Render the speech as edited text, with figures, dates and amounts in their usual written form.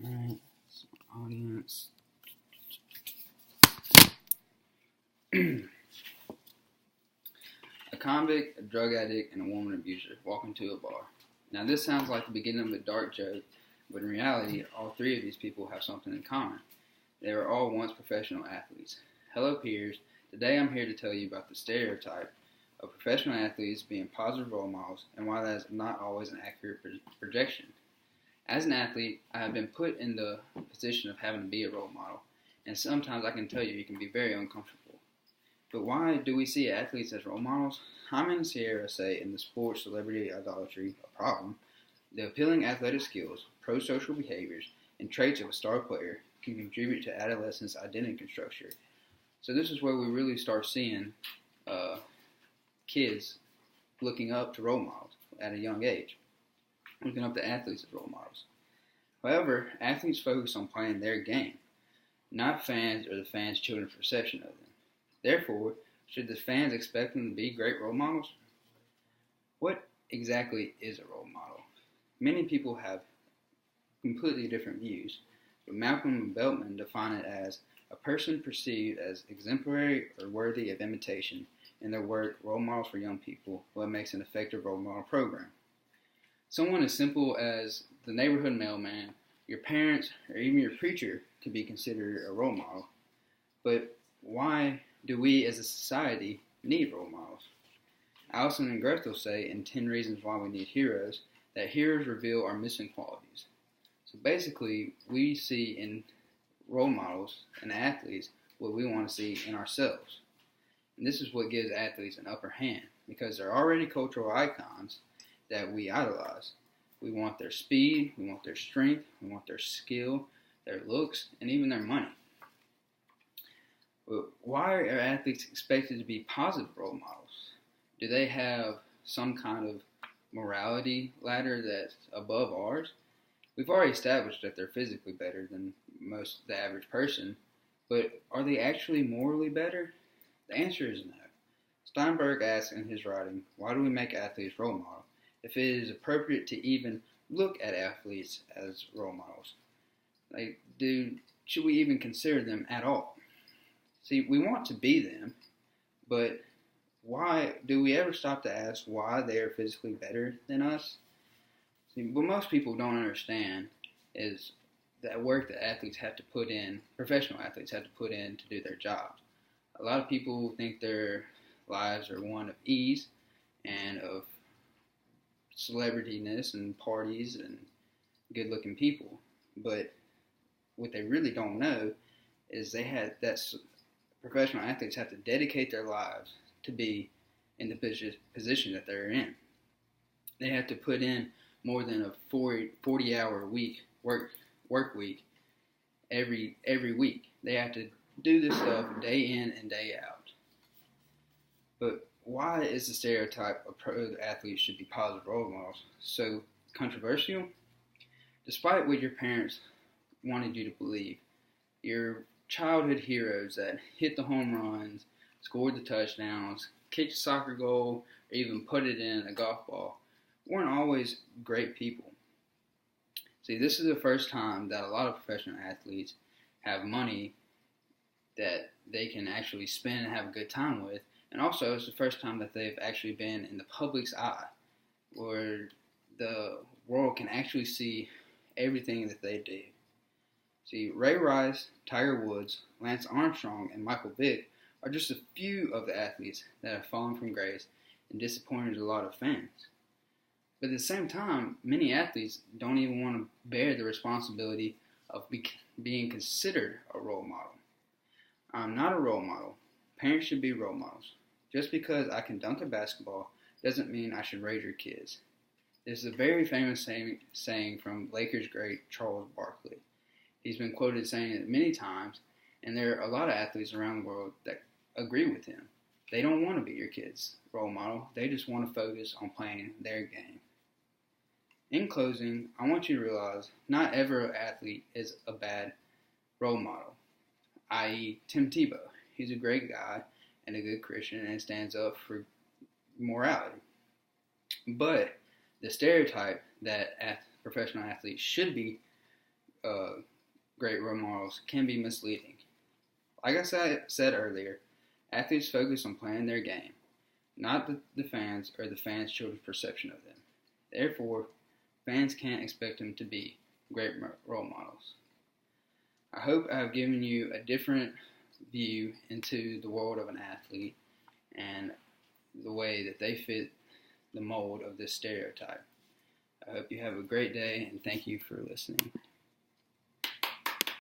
Alright, audience. A convict, a drug addict, and a woman abuser walk into a bar. Now, this sounds like the beginning of a dark joke, but in reality, all three of these people have something in common. They were all once professional athletes. Hello, peers. Today I'm here to tell you about the stereotype of professional athletes being positive role models and why that is not always an accurate projection. As an athlete, I have been put in the position of having to be a role model, and sometimes I can tell you it can be very uncomfortable. But why do we see athletes as role models? Hyman and Sierra say in the Sports Celebrity Idolatry, a Problem, the appealing athletic skills, pro-social behaviors, and traits of a star player can contribute to adolescents' identity construction. So this is where we really start seeing kids looking up to role models at a young age, looking up to athletes as role models. However, athletes focus on playing their game, not fans or the fans' children's perception of them. Therefore, should the fans expect them to be great role models? What exactly is a role model? Many people have completely different views, but Malcolm and Beltman define it as a person perceived as exemplary or worthy of imitation in their work, Role Models for Young People, what makes an effective role model program. Someone as simple as the neighborhood mailman, your parents, or even your preacher could be considered a role model. But why do we as a society need role models? Allison and Gretel say in 10 Reasons Why We Need Heroes that heroes reveal our missing qualities. So basically, we see in role models and athletes what we want to see in ourselves. And this is what gives athletes an upper hand because they're already cultural icons that we idolize. We want their speed, we want their strength, we want their skill, their looks, and even their money. But why are athletes expected to be positive role models? Do they have some kind of morality ladder that's above ours? We've already established that they're physically better than the average person, but are they actually morally better? The answer is no. Steinberg asks in his writing, why do we make athletes role models if it is appropriate to even look at athletes as role models? Should we even consider them at all? See, we want to be them, but why do we ever stop to ask why they are physically better than us? See, what most people don't understand is that work that athletes have to put in, professional athletes have to put in to do their jobs. A lot of people think their lives are one of ease and of celebrityness and parties and good-looking people. But what they really don't know is professional athletes have to dedicate their lives to be in the position that they're in. They have to put in more than a 40-hour work week every week. They have to do this stuff day in and day out. But why is the stereotype of pro athletes should be positive role models so controversial? Despite what your parents wanted you to believe, your childhood heroes that hit the home runs, scored the touchdowns, kicked a soccer goal, or even put it in a golf ball weren't always great people. See, this is the first time that a lot of professional athletes have money that they can actually spend and have a good time with. And also, it's the first time that they've actually been in the public's eye, where the world can actually see everything that they do. See, Ray Rice, Tiger Woods, Lance Armstrong, and Michael Vick are just a few of the athletes that have fallen from grace and disappointed a lot of fans. But at the same time, many athletes don't even want to bear the responsibility of being considered a role model. I'm not a role model. Parents should be role models. Just because I can dunk a basketball doesn't mean I should raise your kids. This is a very famous saying from Lakers great Charles Barkley. He's been quoted saying it many times, and there are a lot of athletes around the world that agree with him. They don't want to be your kid's role model. They just want to focus on playing their game. In closing, I want you to realize not every athlete is a bad role model, i.e. Tim Tebow. He's a great guy and a good Christian and stands up for morality. But the stereotype that professional athletes should be great role models can be misleading. Like I said earlier, athletes focus on playing their game, not the fans or the fans' children's perception of them. Therefore, fans can't expect them to be great role models. I hope I have given you a different view into the world of an athlete and the way that they fit the mold of this stereotype. I hope you have a great day, and thank you for listening.